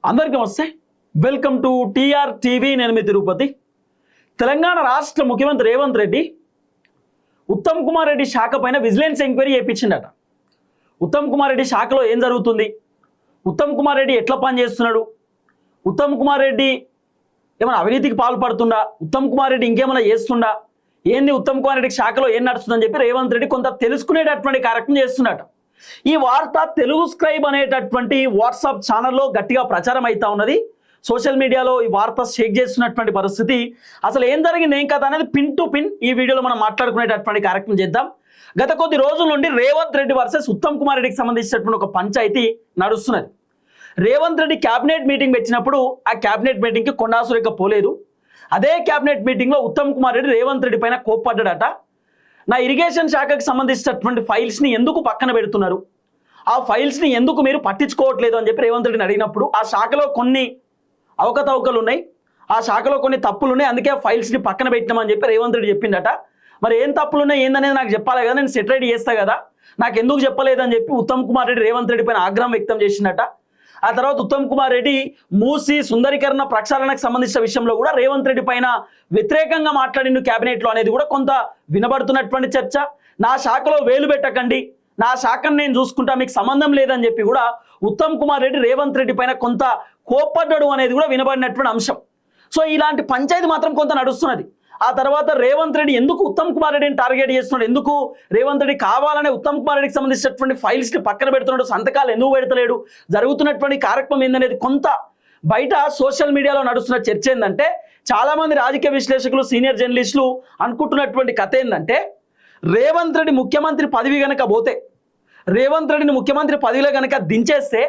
అందరికీ నమస్తే. Welcome to TR TV. నేను మీ తిరుపతి. తెలంగాణ రాష్ట్ర ముఖ్యమంత్రి రేవంత్ రెడ్డి ఉత్తమ్ కుమార్ రెడ్డి శాఖ పైన విజిలెన్స్ ఎంక్వైరీ చేయించిందట. ఉత్తమ్ కుమార్ రెడ్డి శాఖలో ఏం జరుగుతుంది, ఉత్తమ్ కుమార్ రెడ్డి ఎట్లా పనిచేస్తున్నాడు, ఉత్తమ్ కుమార్ రెడ్డి ఏమైనా అవినీతికి పాల్పడుతుండా, ఉత్తమ్ కుమార్ రెడ్డి ఇంకేమైనా చేస్తుండా, ఏంది ఉత్తమ్ కుమార్ రెడ్డి శాఖలో ఏం నడుస్తుందని చెప్పి రేవంత్ రెడ్డి కొంత తెలుసుకునేటటువంటి కార్యక్రమం చేస్తున్నట. ఈ వార్త తెలుగు స్క్రైబ్ అనేటటువంటి వాట్సాప్ ఛానల్లో గట్టిగా ప్రచారం అవుతా ఉన్నది. సోషల్ మీడియాలో ఈ వార్త షేక్ చేస్తున్నటువంటి పరిస్థితి. అసలు ఏం జరిగింది, ఏం కథ అనేది పిన్ టు పిన్ ఈ వీడియోలో మనం మాట్లాడుకునేటటువంటి కార్యక్రమం చేద్దాం. గత కొద్ది రోజుల నుండి రేవంత్ రెడ్డి వర్సెస్ ఉత్తమ్ కుమార్ రెడ్డికి సంబంధించినటువంటి ఒక పంచాయతీ నడుస్తున్నది. రేవంత్ రెడ్డి క్యాబినెట్ మీటింగ్ పెట్టినప్పుడు ఆ క్యాబినెట్ మీటింగ్కి కొండా సురేఖ పోలేదు. అదే క్యాబినెట్ మీటింగ్లో ఉత్తమ్ కుమార్ రెడ్డి రేవంత్ రెడ్డి పైన కోప్పడ్డాడట. నా ఇరిగేషన్ శాఖకు సంబంధించినటువంటి ఫైల్స్ని ఎందుకు పక్కన పెడుతున్నారు, ఆ ఫైల్స్ని ఎందుకు మీరు పట్టించుకోవట్లేదు అని చెప్పి రేవంత్ రెడ్డిని అడిగినప్పుడు ఆ శాఖలో కొన్ని అవకతవకలు ఉన్నాయి, ఆ శాఖలో కొన్ని తప్పులు ఉన్నాయి, అందుకే ఆ ఫైల్స్ని పక్కన పెట్టినామని చెప్పి రేవంత్ రెడ్డి చెప్పిండట. మరి ఏం తప్పులు ఉన్నాయి ఏందనేది నాకు చెప్పాలి కదా, నేను సెటిల్ చేస్తా కదా, నాకు ఎందుకు చెప్పలేదని చెప్పి ఉత్తమ్ కుమార్ రెడ్డి రేవంత్ రెడ్డి పైన ఆగ్రహం వ్యక్తం చేసిందట. ఆ తర్వాత ఉత్తమ్ కుమార్ రెడ్డి మూసి సుందరీకరణ ప్రక్షాళనకు సంబంధించిన విషయంలో కూడా రేవంత్ రెడ్డి పైన వ్యతిరేకంగా మాట్లాడిన క్యాబినెట్లో అనేది కూడా కొంత వినబడుతున్నటువంటి చర్చ. నా శాఖలో వేలు పెట్టకండి, నా శాఖను నేను చూసుకుంటా, మీకు సంబంధం లేదని చెప్పి కూడా ఉత్తమ్ కుమార్ రెడ్డి రేవంత్ రెడ్డి పైన కొంత కోప్పడ్డాడు అనేది కూడా వినబడినటువంటి అంశం. సో ఇలాంటి పంచాయతీ మాత్రం కొంత నడుస్తున్నది. ఆ తర్వాత రేవంత్ రెడ్డి ఎందుకు ఉత్తమ్ కుమార్ రెడ్డిని టార్గెట్ చేస్తున్నాడు, ఎందుకు రేవంత్ రెడ్డి కావాలనే ఉత్తమ్ కుమార్ రెడ్డికి సంబంధించినటువంటి ఫైల్స్ని పక్కన పెడుతున్నాడు, సంతకాలు ఎందుకు పెడతలేడు, జరుగుతున్నటువంటి కార్యక్రమం ఏందనేది కొంత బయట సోషల్ మీడియాలో నడుస్తున్న చర్చ ఏంటంటే, చాలామంది రాజకీయ విశ్లేషకులు సీనియర్ జర్నలిస్టులు అనుకుంటున్నటువంటి కథ ఏంటంటే, రేవంత్ రెడ్డి ముఖ్యమంత్రి పదవి కనుక పోతే, రేవంత్ రెడ్డిని ముఖ్యమంత్రి పదవిలో కనుక దించేస్తే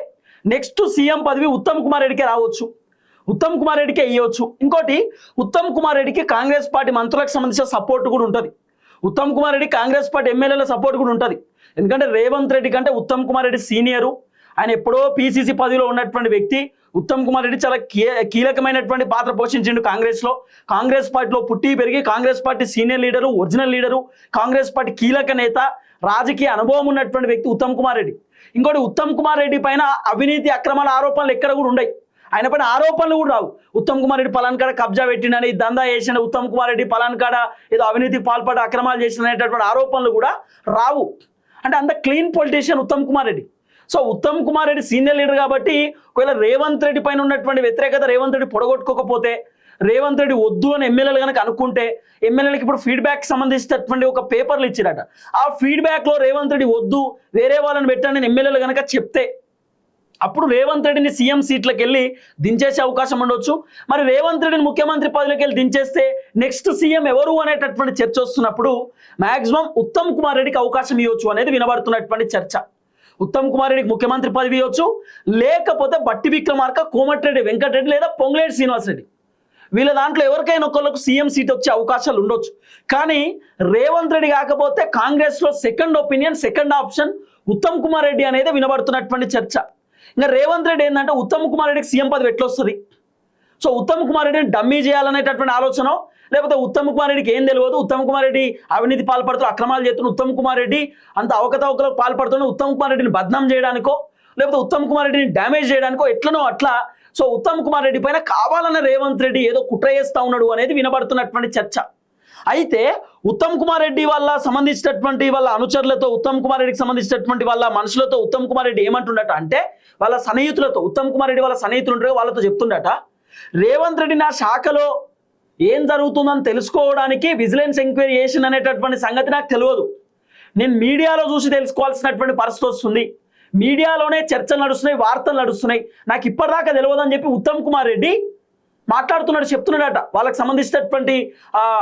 నెక్స్ట్ సీఎం పదవి ఉత్తమ్ కుమార్ రెడ్డికే రావచ్చు, ఉత్తమ్ కుమార్ రెడ్డికే ఇవ్వచ్చు. ఇంకోటి, ఉత్తమ్ కుమార్ రెడ్డికి కాంగ్రెస్ పార్టీ మంత్రులకు సంబంధించిన సపోర్ట్ కూడా ఉంటుంది, ఉత్తమ్ కుమార్ రెడ్డి కాంగ్రెస్ పార్టీ ఎమ్మెల్యేల సపోర్ట్ కూడా ఉంటుంది. ఎందుకంటే రేవంత్ రెడ్డి కంటే ఉత్తమ్ కుమార్ రెడ్డి సీనియరు, ఆయన ఎప్పుడో పీసీసీ పదవిలో ఉన్నటువంటి వ్యక్తి. ఉత్తమ్ కుమార్ రెడ్డి చాలా కీలకమైనటువంటి పాత్ర పోషించిండు కాంగ్రెస్లో, కాంగ్రెస్ పార్టీలో పుట్టి పెరిగి Congress party senior leader, original leader, Congress party కీలక నేత, రాజకీయ అనుభవం ఉన్నటువంటి వ్యక్తి ఉత్తమ్ కుమార్ రెడ్డి. ఇంకోటి, ఉత్తమ్ కుమార్ రెడ్డి పైన అవినీతి అక్రమాల ఆరోపణలు ఎక్కడ కూడా ఉన్నాయి, ఆయన పైన ఆరోపణలు కూడా రావు. ఉత్తమ్ కుమార్ రెడ్డి పలాన్ కాడ కబ్జా పెట్టినని, దందా చేసిన, ఉత్తమ్ కుమార్ రెడ్డి పలాన్ కాడ ఏదో అవినీతికి పాల్పడి అక్రమాలు చేసిన అనేటటువంటి ఆరోపణలు కూడా రావు. అంటే అంత clean politician Uttam Kumar Reddy. So Uttam Kumar Reddy senior leader కాబట్టి ఒకవేళ రేవంత్ రెడ్డి పైన ఉన్నటువంటి వ్యతిరేకత రేవంత్ రెడ్డి పొడగొట్టుకోకపోతే, రేవంత్ రెడ్డి వద్దు అని ఎమ్మెల్యేలు కనుక అనుకుంటే, ఎమ్మెల్యేలకు ఇప్పుడు ఫీడ్బ్యాక్ సంబంధించినటువంటి ఒక పేపర్లు ఇచ్చిరట, ఆ ఫీడ్బ్యాక్లో రేవంత్ రెడ్డి వద్దు వేరే వాళ్ళని పెట్టండి అని ఎమ్మెల్యేలు కనుక చెప్తే అప్పుడు రేవంత్ రెడ్డిని సీఎం సీట్లకు వెళ్ళి దించేసే అవకాశం ఉండొచ్చు. మరి రేవంత్ రెడ్డిని ముఖ్యమంత్రి పదవికి వెళ్ళి దించేస్తే నెక్స్ట్ సీఎం ఎవరు అనేటటువంటి చర్చ వస్తున్నప్పుడు మ్యాక్సిమం ఉత్తమ్ కుమార్ రెడ్డికి అవకాశం ఇవ్వచ్చు అనేది వినబడుతున్నటువంటి చర్చ. ఉత్తమ్ కుమార్ రెడ్డికి ముఖ్యమంత్రి పదవి ఇవ్వచ్చు, లేకపోతే బట్టి విక్రమార్క, కోమటిరెడ్డి వెంకటరెడ్డి లేదా పొంగులేటి శ్రీనివాసరెడ్డి, వీళ్ళ దాంట్లో ఎవరికైనా ఒకళ్ళకు సీఎం సీట్ వచ్చే అవకాశాలు ఉండొచ్చు. కానీ రేవంత్ రెడ్డి కాకపోతే కాంగ్రెస్లో second opinion, second option Uttam Kumar Reddy అనేది వినబడుతున్నటువంటి చర్చ. ఇంకా రేవంత్ రెడ్డి ఏంటంటే ఉత్తమ్ కుమార్ రెడ్డికి సీఎం పదవి ఎట్లా వస్తుంది, సో ఉత్తమ్ కుమార్ రెడ్డిని డమ్మీ చేయాలనేటటువంటి ఆలోచన, లేకపోతే ఉత్తమ్ కుమార్ రెడ్డికి ఏం తెలియదు, ఉత్తమ్ కుమార్ రెడ్డి అవినీతి పాల్పడుతూ అక్రమాలు చేస్తున్న ఉత్తమ్ కుమార్ రెడ్డి అంత అవకతవకలకు పాల్పడుతున్న ఉత్తమ్ కుమార్ రెడ్డిని బద్నాం చేయడానికో, లేకపోతే ఉత్తమ్ కుమార్ రెడ్డిని డ్యామేజ్ చేయడానికో ఎట్లనో అట్లా సో ఉత్తమ్ కుమార్ రెడ్డి పైన కావాలన్న రేవంత్ రెడ్డి ఏదో కుట్ర చేస్తా ఉన్నాడు అనేది వినబడుతున్నటువంటి చర్చ. అయితే ఉత్తమ్ కుమార్ రెడ్డి వాళ్ళ సంబంధించినటువంటి వాళ్ళ అనుచరులతో, ఉత్తమ్ కుమార్ రెడ్డికి సంబంధించినటువంటి వాళ్ళ మనుషులతో ఉత్తమ్ కుమార్ రెడ్డి ఏమంటుండట అంటే, వాళ్ళ సన్నిహితులతో, ఉత్తమ్ కుమార్ రెడ్డి వాళ్ళ సన్నిహితులు ఉంటారో వాళ్ళతో చెప్తుండట, రేవంత్ రెడ్డి నా శాఖలో ఏం జరుగుతుందని తెలుసుకోవడానికి విజిలెన్స్ ఎంక్వైరీ చేసిన అనేటటువంటి సంగతి నాకు తెలియదు, నేను మీడియాలో చూసి తెలుసుకోవాల్సినటువంటి పరిస్థితి వస్తుంది, మీడియాలోనే చర్చలు నడుస్తున్నాయి, వార్తలు నడుస్తున్నాయి, నాకు ఇప్పటిదాకా తెలియదు అని చెప్పి ఉత్తమ్ కుమార్ రెడ్డి మాట్లాడుతున్నాడు, చెప్తున్నాడట వాళ్ళకి సంబంధించినటువంటి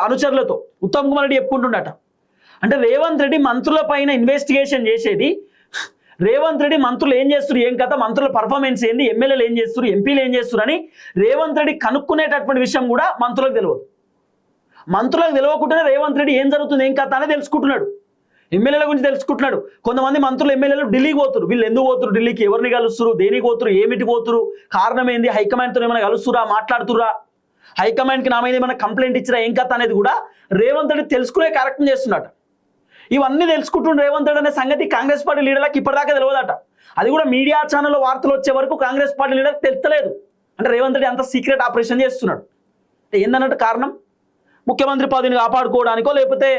అనుచరులతో. ఉత్తమ్ కుమార్ రెడ్డి చెప్పుకుంటున్నట. అంటే రేవంత్ రెడ్డి మంత్రుల పైన ఇన్వెస్టిగేషన్ చేసేది, రేవంత్ రెడ్డి మంత్రులు ఏం చేస్తారు, ఏం కథ, మంత్రుల పర్ఫార్మెన్స్ ఏంది, ఎమ్మెల్యేలు ఏం చేస్తారు, ఎంపీలు ఏం చేస్తారు అని రేవంత్ రెడ్డి కనుక్కునేటటువంటి విషయం కూడా మంత్రులకు తెలియదు. మంత్రులకు తెలియకుండానే రేవంత్ రెడ్డి ఏం జరుగుతుంది, ఏం కథ అనేది తెలుసుకుంటున్నాడు, ఎమ్మెల్యేల గురించి తెలుసుకుంటున్నాడు. కొంతమంది మంత్రులు ఎమ్మెల్యేలు ఢిల్లీకి పోతున్నారు, వీళ్ళు ఎందుకు పోతున్నారు ఢిల్లీకి, ఎవరిని కలుస్తున్నారు, దేనికి పోతున్నారు, ఏమిటి పోతున్నారు, కారణం ఏంది, హైకమాండ్తో ఏమైనా కలుస్తురా, మాట్లాడుతురా, హైకమాండ్కి నా మీద ఏమైనా కంప్లైంట్ ఇచ్చిరా, ఏం కథ అనేది కూడా రేవంత్ రెడ్డి తెలుసుకునే కార్యక్రమం చేస్తున్నట. ఇవన్నీ తెలుసుకుంటుండే రేవంత్ రెడ్డి అనే సంగతి కాంగ్రెస్ పార్టీ లీడర్లకు ఇప్పటిదాకా తెలియదట. అది కూడా మీడియా ఛానల్లో వార్తలు వచ్చే వరకు కాంగ్రెస్ పార్టీ లీడర్ తెలుస్తలేదు. అంటే రేవంత్ రెడ్డి అంత సీక్రెట్ ఆపరేషన్ చేస్తున్నాడు. ఏందన్నట్టు కారణం ముఖ్యమంత్రి పదవిని కాపాడుకోవడానికో లేకపోతే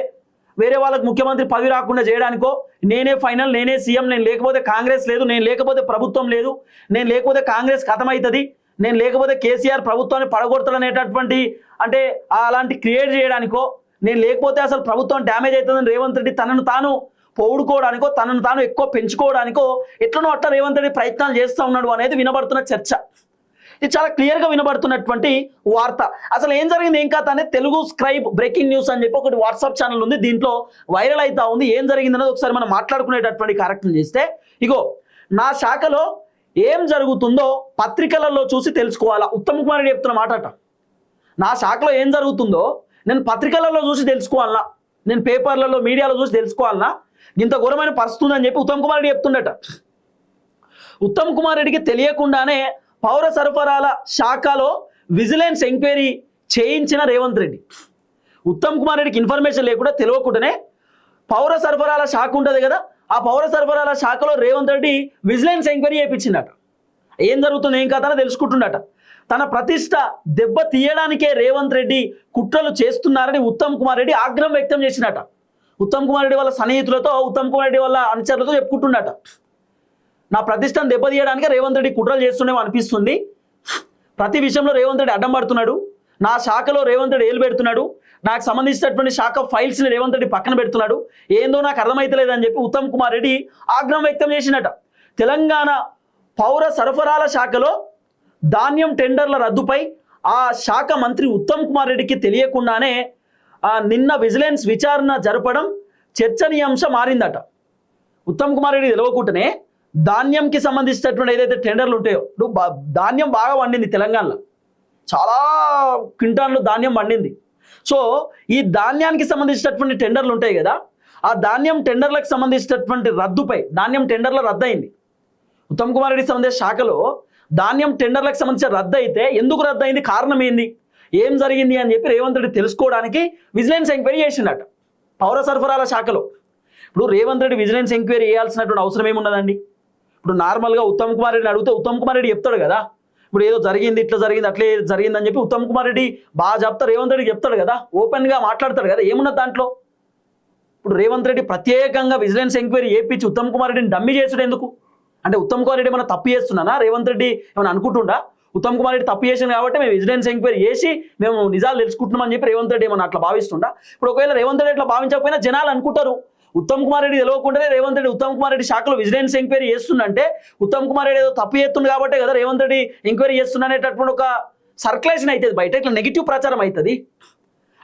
వేరే వాళ్ళకి ముఖ్యమంత్రి పదవి రాకుండా చేయడానికో, నేనే ఫైనల్, నేనే సీఎం, నేను లేకపోతే కాంగ్రెస్ లేదు, నేను లేకపోతే ప్రభుత్వం లేదు, నేను లేకపోతే కాంగ్రెస్ ఖతమవుతుంది, నేను లేకపోతే కేసీఆర్ ప్రభుత్వాన్ని పడగొడతాడనేటటువంటి అంటే అలాంటి క్రియేట్ చేయడానికో, నేను లేకపోతే అసలు ప్రభుత్వం డ్యామేజ్ అవుతుందని రేవంత్ రెడ్డి తనను తాను పొగుడుకోవడానికో, తనను తాను ఎక్కువ పెంచుకోవడానికో ఎట్లనో అట్లా రేవంత్ రెడ్డి ప్రయత్నాలు చేస్తూ ఉన్నాడు అనేది వినబడుతున్న చర్చ. ఇది చాలా క్లియర్గా వినబడుతున్నటువంటి వార్త. అసలు ఏం జరిగింది ఏం కథ అనేది తెలుగు స్క్రైబ్ బ్రేకింగ్ న్యూస్ అని చెప్పి ఒకటి వాట్సాప్ ఛానల్ ఉంది, దీంట్లో వైరల్ అవుతా ఉంది. ఏం జరిగింది అనేది ఒకసారి మనం మాట్లాడుకునేటటువంటి కార్యక్రమం చేస్తే, ఇగో నా శాఖలో ఏం జరుగుతుందో పత్రికలలో చూసి తెలుసుకోవాలా. ఉత్తమ్ కుమార్ రెడ్డి చెప్తున్న మాట అట. నా శాఖలో ఏం జరుగుతుందో నేను పత్రికలలో చూసి తెలుసుకోవాలన్నా, నేను పేపర్లలో మీడియాలో చూసి తెలుసుకోవాలన్నా, ఇంత ఘోరమైన పరిస్థితి ఉందని చెప్పి ఉత్తమ్ కుమార్ రెడ్డి చెప్తుండట. ఉత్తమ్ కుమార్ రెడ్డికి తెలియకుండానే పౌర సరఫరాల శాఖలో విజిలెన్స్ ఎంక్వైరీ చేయించిన రేవంత్ రెడ్డి. ఉత్తమ్ కుమార్ రెడ్డికి ఇన్ఫర్మేషన్ లేకుండా తెలియకుండానే పౌర సరఫరాల శాఖ ఉంటుంది కదా, ఆ పౌర సరఫరాల శాఖలో రేవంత్ రెడ్డి విజిలెన్స్ ఎంక్వైరీ చేయించిందట. ఏం జరుగుతుంది ఏం కథనో తెలుసుకుంటుండట. తన ప్రతిష్ట దెబ్బ తీయడానికే రేవంత్ రెడ్డి కుట్రలు చేస్తున్నారని ఉత్తమ్ కుమార్ రెడ్డి ఆగ్రహం వ్యక్తం చేసినట. ఉత్తమ్ కుమార్ రెడ్డి వాళ్ళ సన్నిహితులతో, ఉత్తమ్ కుమార్ రెడ్డి వాళ్ళ అనుచరులతో చెప్పుకుంటుండట. నా ప్రతిష్టను దెబ్బతీయడానికి రేవంత్ రెడ్డి కుట్రలు చేస్తుండేమో అనిపిస్తుంది, ప్రతి విషయంలో రేవంత్ రెడ్డి అడ్డం పడుతున్నాడు, నా శాఖలో రేవంత్ రెడ్డి ఏలు పెడుతున్నాడు, నాకు సంబంధించినటువంటి శాఖ ఫైల్స్ని రేవంత్ రెడ్డి పక్కన పెడుతున్నాడు, ఏందో నాకు అర్థమైతలేదని చెప్పి ఉత్తమ్ కుమార్ రెడ్డి ఆగ్రహం వ్యక్తం చేసినట. తెలంగాణ పౌర సరఫరాల శాఖలో ధాన్యం టెండర్ల రద్దుపై ఆ శాఖ మంత్రి ఉత్తమ్ కుమార్ రెడ్డికి తెలియకుండానే నిన్న విజిలెన్స్ విచారణ జరపడం చర్చనీయాంశం మారిందట. ఉత్తమ్ కుమార్ రెడ్డి తెలియకుండానే ధాన్యంకి సంబంధించినటువంటి ఏదైతే టెండర్లు ఉంటాయో, ధాన్యం బాగా పండింది తెలంగాణలో, చాలా క్వింటాన్లు ధాన్యం పండింది. సో ఈ ధాన్యానికి సంబంధించినటువంటి టెండర్లు ఉంటాయి కదా, ఆ ధాన్యం టెండర్లకు సంబంధించినటువంటి రద్దుపై, ధాన్యం టెండర్ల రద్దు అయింది. ఉత్తమ్ కుమార్ రెడ్డి సంబంధించిన శాఖలో ధాన్యం టెండర్లకు సంబంధించిన రద్దు అయితే ఎందుకు రద్దు అయింది, కారణం ఏంది, ఏం జరిగింది అని చెప్పి రేవంత్ రెడ్డి తెలుసుకోవడానికి విజిలెన్స్ ఎంక్వైరీ చేసిందట పౌర సరఫరాల శాఖలో. ఇప్పుడు రేవంత్ రెడ్డి విజిలెన్స్ ఎంక్వైరీ చేయాల్సినటువంటి అవసరం ఏమున్నదండి? ఇప్పుడు నార్మల్గా ఉత్తమ్ కుమార్ రెడ్డిని అడిగితే ఉత్తమ్ కుమార్ రెడ్డి చెప్తాడు కదా, ఇప్పుడు ఏదో జరిగింది, ఇట్లా జరిగింది, అట్లే జరిగింది అని చెప్పి ఉత్తమ్ కుమార్ రెడ్డి బాగా చెప్తారు, రేవంత్ రెడ్డి చెప్తాడు కదా, ఓపెన్గా మాట్లాడతాడు కదా, ఏమున్నది దాంట్లో? ఇప్పుడు రేవంత్ రెడ్డి ప్రత్యేకంగా విజిలెన్స్ ఎంక్వైరీ చేయించి ఉత్తమ్ కుమార్ రెడ్డిని డమ్మి చేసుడు ఎందుకు? అంటే ఉత్తమ్ కుమార్ రెడ్డి ఏమైనా తప్పు చేస్తున్నానా, రేవంత్ రెడ్డి ఏమైనా అనుకుంటుండా ఉత్తమ్ కుమార్ రెడ్డి తప్పు చేసింది కాబట్టి మేము విజిలెన్స్ ఎంక్వైరీ చేసి మేము నిజాలు తెలుసుకుంటున్నామని చెప్పి రేవంత్ రెడ్డి ఏమన్నా అట్లా భావిస్తుండా? ఇప్పుడు ఒకవేళ రేవంత్ రెడ్డి అట్లా భావించకపోయినా జనాలు అనుకుంటారు, ఉత్తమ్ కుమార్ రెడ్డి తెలియకుండానే రేవంత్ రెడ్డి ఉత్తమ్ కుమార్ రెడ్డి శాఖలో విజిలెన్స్ ఎంక్వైరీ చేస్తుందంటే ఉత్తమ్ కుమార్ రెడ్డి ఏదో తప్పు చేస్తుంది కాబట్టి కదా రేవంత్ రెడ్డి ఎంక్వైరీ చేస్తున్ననేటటువంటి ఒక సర్క్యులేషన్ అవుతుంది బయట, ఇట్లా నెగిటివ్ ప్రచారం అవుతుంది.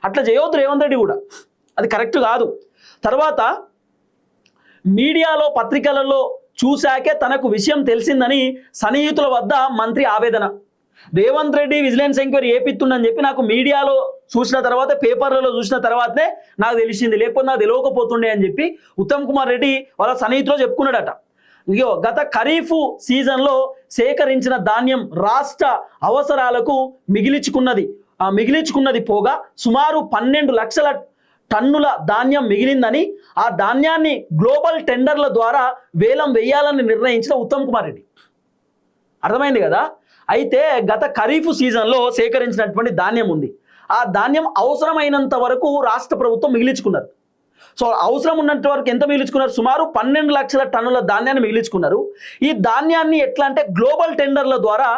అట్లా చేయవద్దు రేవంత్ రెడ్డి కూడా, అది కరెక్ట్ కాదు. తర్వాత మీడియాలో పత్రికలలో చూశాకే తనకు విషయం తెలిసిందని సన్నిహితుల వద్ద మంత్రి ఆవేదన. రేవంత్ రెడ్డి విజిలెన్స్ ఎంక్వైరీ ఏపిస్తుందని చెప్పి నాకు మీడియాలో చూసిన తర్వాత, పేపర్లలో చూసిన తర్వాతనే నాకు తెలిసింది, లేకపోతే నాకు తెలియకపోతుండే అని చెప్పి ఉత్తమ్ కుమార్ రెడ్డి వాళ్ళ సన్నిహితులో చెప్పుకున్నాడట. ఇగో గత ఖరీఫ్ సీజన్లో సేకరించిన ధాన్యం రాష్ట్ర అవసరాలకు మిగిలించుకున్నది పోగా సుమారు 12 లక్షల టన్నుల ధాన్యం మిగిలిందని, ఆ ధాన్యాన్ని గ్లోబల్ టెండర్ల ద్వారా వేలం వేయాలని నిర్ణయించిన ఉత్తమ్ కుమార్ రెడ్డి. అర్థమైంది కదా? అయితే గత ఖరీఫ్ సీజన్లో సేకరించినటువంటి ధాన్యం ఉంది, ఆ ధాన్యం అవసరమైనంత వరకు రాష్ట్ర ప్రభుత్వం మిగిలించుకున్నారు. సో అవసరం ఉన్నంత వరకు ఎంత మిగిలించుకున్నారు? సుమారు 12 లక్షల టన్నుల ధాన్యాన్ని మిగిలించుకున్నారు. ఈ ధాన్యాన్ని ఎట్లా అంటే గ్లోబల్ టెండర్ల ద్వారా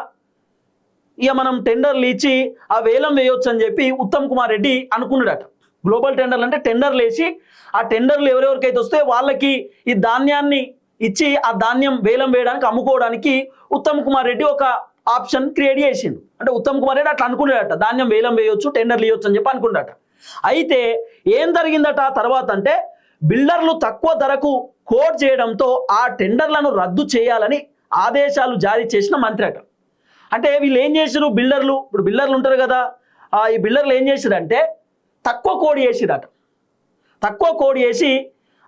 ఇక మనం టెండర్లు ఇచ్చి ఆ వేలం వేయొచ్చు అని చెప్పి ఉత్తమ్ కుమార్ రెడ్డి అనుకున్నాడట. గ్లోబల్ టెండర్లు అంటే టెండర్లు వేసి ఆ టెండర్లు ఎవరెవరికైతే వస్తే వాళ్ళకి ఈ ధాన్యాన్ని ఇచ్చి ఆ ధాన్యం వేలం వేయడానికి, అమ్ముకోవడానికి ఉత్తమ్ కుమార్ రెడ్డి ఒక ఆప్షన్ క్రియేట్ చేసిండు. అంటే ఉత్తమ్ కుమార్ రెడ్డి అట్లా అనుకున్నాడట, ధాన్యం వేలం వేయొచ్చు, టెండర్లు ఇవ్వచ్చు అని చెప్పి అనుకున్నాడట. అయితే ఏం జరిగిందట తర్వాత అంటే, బిల్డర్లు తక్కువ ధరకు కోట్ చేయడంతో ఆ టెండర్లను రద్దు చేయాలని ఆదేశాలు జారీ చేసిన మంత్రి అట. అంటే వీళ్ళు ఏం చేశారు, ఇప్పుడు బిల్డర్లు ఉంటారు కదా, ఈ బిల్డర్లు ఏం చేశారంటే తక్కువ కోడ్ చేసిరట. తక్కువ కోడ్ చేసి,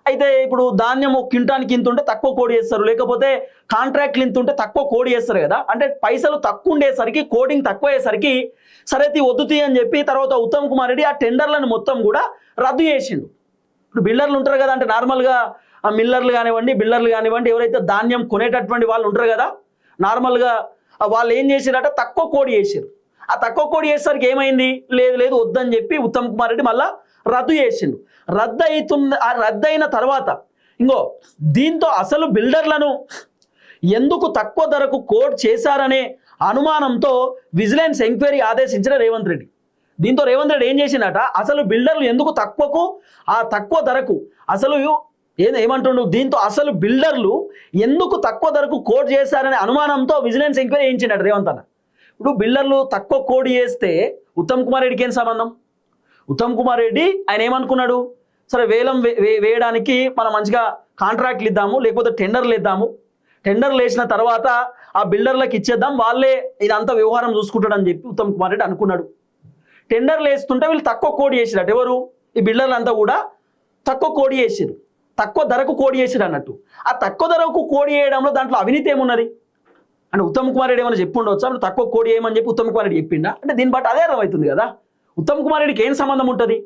అయితే ఇప్పుడు ధాన్యం క్వింటానికి ఇంత ఉంటే తక్కువ కోడ్ చేస్తారు, లేకపోతే కాంట్రాక్ట్లు ఇంత ఉంటే తక్కువ కోడ్ చేస్తారు కదా. అంటే పైసలు తక్కువ ఉండేసరికి, కోడింగ్ తక్కువ అయ్యేసరికి సరే వద్దుతీ అని చెప్పి తర్వాత ఉత్తమ్ కుమార్ రెడ్డి ఆ టెండర్లను మొత్తం కూడా రద్దు చేసిండు. ఇప్పుడు బిల్డర్లు ఉంటారు కదా, అంటే నార్మల్గా ఆ మిల్లర్లు కానివ్వండి, బిల్డర్లు కానివ్వండి, ఎవరైతే ధాన్యం కొనేటటువంటి వాళ్ళు ఉంటారు కదా, నార్మల్గా వాళ్ళు ఏం చేశారట, తక్కువ కోడి చేశారు. ఆ తక్కువ కోడి చేసేసరికి ఏమైంది, లేదు లేదు వద్దని చెప్పి ఉత్తమ్ కుమార్ రెడ్డి మళ్ళా రద్దు చేసిండు. రద్దయిన తర్వాత ఇంకో దీంతో అసలు బిల్డర్లను ఎందుకు తక్కువ ధరకు కోడ్ చేశారనే అనుమానంతో విజిలెన్స్ ఎంక్వైరీ ఆదేశించిన రేవంత్ రెడ్డి. దీంతో రేవంత్ రెడ్డి ఏం చేసిందట, అసలు బిల్డర్లు ఎందుకు తక్కువ ధరకు అసలు ఏమంటుండు, దీంతో అసలు బిల్డర్లు ఎందుకు తక్కువ ధరకు కోడ్ చేశారనే అనుమానంతో విజిలెన్స్ ఎంక్వైరీ చేయించిండట రేవంత్ అన్న. ఇప్పుడు బిల్డర్లు తక్కువ కోడ్ చేస్తే ఉత్తమ్ కుమార్ రెడ్డికి ఏం సంబంధం? ఉత్తమ్ కుమార్ రెడ్డి ఆయన ఏమనుకున్నాడు, సరే వేలం వేయడానికి మనం మంచిగా కాంట్రాక్ట్లు ఇద్దాము, లేకపోతే టెండర్లు ఇద్దాము, టెండర్లు వేసిన తర్వాత ఆ బిల్డర్లకు ఇచ్చేద్దాం, వాళ్ళే ఇదంతా వ్యవహారం చూసుకుంటాడని చెప్పి ఉత్తమ్ కుమార్ రెడ్డి అనుకున్నాడు. టెండర్లు వేస్తుంటే వీళ్ళు తక్కువ కోడి చేసిరట. ఎవరు? ఈ బిల్డర్లు అంతా కూడా తక్కువ కోడి చేసిరు, తక్కువ ధరకు కోడి చేసిరు అన్నట్టు. ఆ తక్కువ ధరకు కోడి చేయడంలో దాంట్లో అవినీతి ఏమున్నది అంటే ఉత్తమ్ కుమార్ రెడ్డి ఏమైనా చెప్పి ఉండొచ్చా, తక్కువ కోడి చేయమని చెప్పి ఉత్తమ్ కుమార్ రెడ్డి చెప్పిండా అంటే? దీన్ని బట్టి అదే అర్థమవుతుంది కదా, ఉత్తమ్ కుమార్ రెడ్డికి ఏం సంబంధం ఉంటుంది?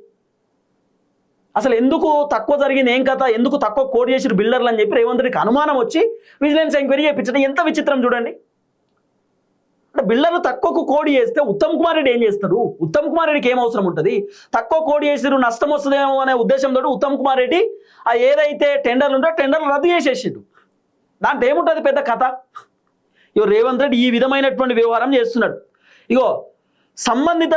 అసలు ఎందుకు తక్కువ జరిగింది, ఏం కథ, ఎందుకు తక్కువ కోడి చేసిరు బిల్డర్లు అని చెప్పి రేవంత్ రెడ్డికి అనుమానం వచ్చి విజిలెన్స్ ఎంక్వైరీ చేయించడం ఎంత విచిత్రం చూడండి. అంటే బిల్డర్లు తక్కువకు కోడి చేస్తే ఉత్తమ్ కుమార్ రెడ్డి ఏం చేస్తాడు? ఉత్తమ్ కుమార్ రెడ్డికి ఏం అవసరం ఉంటుంది? తక్కువ కోడి చేసిరు, నష్టం వస్తుందేమో అనే ఉద్దేశంతో ఉత్తమ్ కుమార్ రెడ్డి ఆ ఏదైతే టెండర్లు ఉంటే టెండర్లు రద్దు చేసేసిండు. దాంట్లో ఏముంటుంది పెద్ద కథ? ఇగో రేవంత్ రెడ్డి ఈ విధమైనటువంటి వ్యవహారం చేస్తున్నాడు. ఇగో సంబంధిత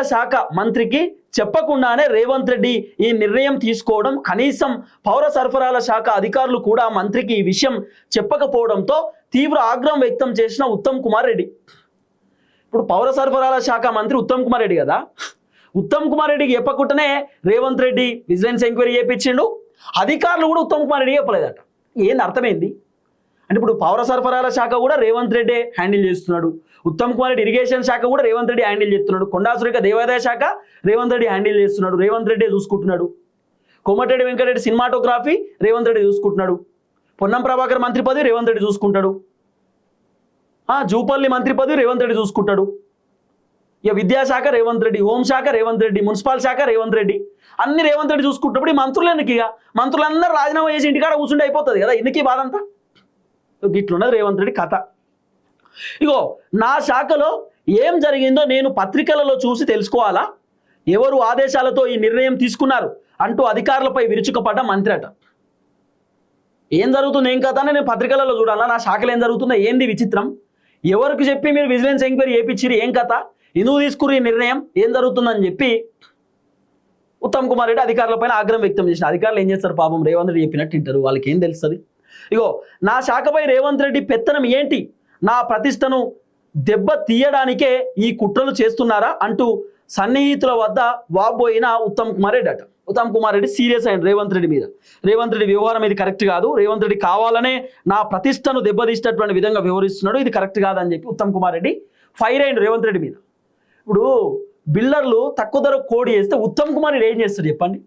శాఖ మంత్రికి చెప్పకుండానే రేవంత్ రెడ్డి ఈ నిర్ణయం తీసుకోవడం, కనీసం పౌర సరఫరాల శాఖ అధికారులు కూడా మంత్రికి ఈ విషయం చెప్పకపోవడంతో తీవ్ర ఆగ్రహం వ్యక్తం చేసిన ఉత్తమ్ కుమార్ రెడ్డి. ఇప్పుడు పౌర సరఫరాల శాఖ మంత్రి ఉత్తమ్ కుమార్ రెడ్డి కదా, ఉత్తమ్ కుమార్ రెడ్డికి చెప్పకుండానే రేవంత్ రెడ్డి విజిలెన్స్ ఎంక్వైరీ చేయించిండు. అధికారులు కూడా ఉత్తమ్ కుమార్ రెడ్డి చెప్పలేదట. ఏంది అర్థమైంది అంటే ఇప్పుడు పౌర సరఫరాల శాఖ కూడా రేవంత్ రెడ్డి హ్యాండిల్ చేస్తున్నాడు, ఉత్తమ్ కుమార్ రెడ్డి ఇరిగేషన్ శాఖ కూడా రేవంత్ రెడ్డి హ్యాండిల్ చేస్తున్నాడు, కొండా సురేఖ దేవాదాయ శాఖ రేవంత్ రెడ్డి హ్యాండిల్ చేస్తున్నాడు, రేవంత్ రెడ్డి చూసుకుంటున్నాడు, కోమటిరెడ్డి వెంకటరెడ్డి సినిమాటోగ్రఫీ రేవంత్ రెడ్డి చూసుకుంటున్నాడు, పొన్నం ప్రభాకర్ మంత్రి పదవి రేవంత్ రెడ్డి చూసుకుంటాడు, జూపల్లి మంత్రి పదవి రేవంత్ రెడ్డి చూసుకుంటాడు, ఇక విద్యాశాఖ రేవంత్ రెడ్డి, హోంశాఖ రేవంత్ రెడ్డి, మున్సిపల్ శాఖ రేవంత్ రెడ్డి, అన్ని రేవంత్ రెడ్డి చూసుకుంటున్నప్పుడు ఈ మంత్రులు ఎందుకు? ఇక మంత్రులందరూ రాజీనామా చేసి ఇంటికాడ కూర్చుంటే అయిపోతుంది కదా, ఎందుకు బాధ అంతా? ఇట్లున్నది రేవంత్ రెడ్డి కథ. ఇగో నా శాఖలో ఏం జరిగిందో నేను పత్రికలలో చూసి తెలుసుకోవాలా, ఎవరు ఆదేశాలతో ఈ నిర్ణయం తీసుకున్నారు అంటూ అధికారులపై విరుచుకుపడ్డ మంత్రి అట. ఏం జరుగుతుంది, ఏం కథ అని నేను పత్రికలలో చూడాలా, నా శాఖలో ఏం జరుగుతుందో ఏంది విచిత్రం, ఎవరికి చెప్పి మీరు విజిలెన్స్ ఎంక్వైరీ చేయించిరు, ఏం కథ, ఎందుకు తీసుకురు ఈ నిర్ణయం, ఏం జరుగుతుందని చెప్పి ఉత్తమ్ కుమార్ రెడ్డి అధికారులపైన ఆగ్రహం వ్యక్తం చేసిన. అధికారులు ఏం చేస్తారు పాపం, రేవంత్ రెడ్డి చెప్పినట్టు వింటారు, వాళ్ళకి ఏం తెలుస్తుంది. ఇగో నా శాఖపై రేవంత్ రెడ్డి పెత్తనం ఏంటి, నా ప్రతిష్టను దెబ్బ తీయడానికే ఈ కుట్రలు చేస్తున్నారా అంటూ సన్నిహితుల వద్ద వాబోయిన ఉత్తమ్ కుమార్ రెడ్డి అట. ఉత్తమ్ కుమార్ రెడ్డి సీరియస్ అయ్యింది రేవంత్ రెడ్డి మీద. రేవంత్ రెడ్డి వ్యవహారం ఇది కరెక్ట్ కాదు, రేవంత్ రెడ్డి కావాలనే నా ప్రతిష్టను దెబ్బతీసేటటువంటి విధంగా వ్యవహరిస్తున్నాడు, ఇది కరెక్ట్ కాదని చెప్పి ఉత్తమ్ కుమార్ రెడ్డి ఫైర్ అయ్యిండు రేవంత్ రెడ్డి మీద. ఇప్పుడు బిల్డర్లు తక్కువ ధర కోడి చేస్తే ఉత్తమ్ కుమార్ రెడ్డి ఏం చేస్తాడు చెప్పండి?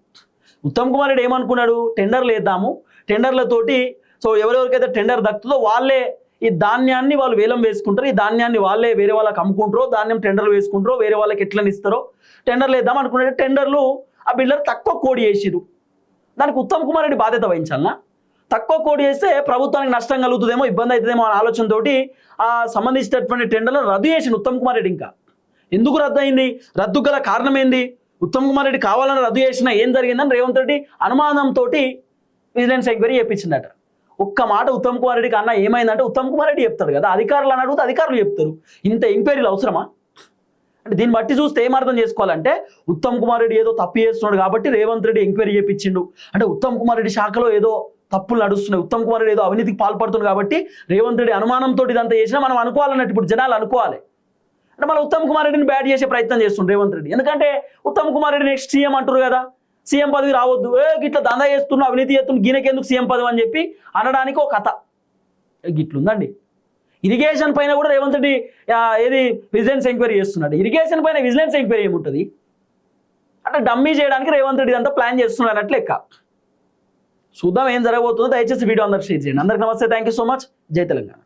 ఉత్తమ్ కుమార్ రెడ్డి ఏమనుకున్నాడు, టెండర్లు వేద్దాము, టెండర్లతోటి సో ఎవరెవరికైతే టెండర్ దక్కుతుందో వాళ్ళే ఈ ధాన్యాన్ని వాళ్ళు వేలం వేసుకుంటారు, ఈ ధాన్యాన్ని వాళ్ళే వేరే వాళ్ళకి అమ్ముకుంటారో, ధాన్యం టెండర్లు వేసుకుంటారో, వేరే వాళ్ళకి ఎట్లా ఇస్తారో టెండర్లు వేద్దాం అనుకునే టెండర్లు ఆ బిల్డర్ తక్కువ కోడి చేసిరు, దానికి ఉత్తమ్ కుమార్ రెడ్డి బాధ్యత వహించాలన్నా? తక్కువ కోడి చేస్తే ప్రభుత్వానికి నష్టం కలుగుతుందేమో, ఇబ్బంది అవుతుందేమో అనే ఆలోచనతోటి ఆ సంబంధించినటువంటి టెండర్లను రద్దు చేసిండు ఉత్తమ్ కుమార్ రెడ్డి. ఇంకా ఎందుకు రద్దు అయింది, రద్దు గల కారణం ఏంది, ఉత్తమ్ కుమార్ రెడ్డి కావాలని రద్దు చేసినా ఏం జరిగిందని రేవంత్ రెడ్డి అనుమానంతో విజిలెన్స్ ఎంక్వైరీ చేయించిందట. ఒక్క మాట ఉత్తమ్ కుమార్ రెడ్డికి అన్న ఏమైందంటే ఉత్తమ్ కుమార్ రెడ్డి చెప్తాడు కదా, అధికారులు అని అడిగితే అధికారులు చెప్తారు. ఇంత ఎంక్వైరీలు అవసరమా అంటే? దీన్ని బట్టి చూస్తే ఏం అర్థం చేసుకోవాలంటే ఉత్తమ్ కుమార్ రెడ్డి ఏదో తప్పు చేస్తున్నాడు కాబట్టి రేవంత్ రెడ్డి ఎంక్వైరీ చేయించిండు అంటే ఉత్తమ్ కుమార్ రెడ్డి శాఖలో ఏదో తప్పులు నడుస్తున్నాయి, ఉత్తమ్ కుమార్ రెడ్డి ఏదో అవినీతికి పాల్పడుతుంది కాబట్టి రేవంత్ రెడ్డి అనుమానంతో ఇదంతా చేసినా మనం అనుకోవాలన్నట్టు ఇప్పుడు జనాలు అనుకోవాలి. అంటే మన ఉత్తమ్ కుమార్ రెడ్డిని బ్యాడ్ చేసే ప్రయత్నం చేస్తుండ్రు రేవంత్ రెడ్డి. ఎందుకంటే ఉత్తమ్ కుమార్ రెడ్డి నెక్స్ట్ సీఎం అంటారు కదా, సీఎం పదవి రావద్దు, ఇట్లా దందా చేస్తున్నా అవినీతి చేస్తున్నా గీనకెందుకు సీఎం పదవి అని చెప్పి అనడానికి ఒక కథ గిట్లుందండి. ఇరిగేషన్ పైన కూడా రేవంత్ రెడ్డి ఏది విజిలెన్స్ ఎంక్వైరీ చేస్తున్నాడు, ఇరిగేషన్ పైన విజిలెన్స్ ఎంక్వైరీ ఏముంటుంది అంటే డమ్మీ చేయడానికి రేవంత్ రెడ్డి అంతా ప్లాన్ చేస్తున్నాడు అన్నట్లు లెక్క. చూద్దాం ఏం జరగబోతుందో. దయచేసి వీడియో అందరికి షేర్ చేయండి. అందరికి నమస్తే, థ్యాంక్ యూ సో మచ్. జై తెలంగాణ.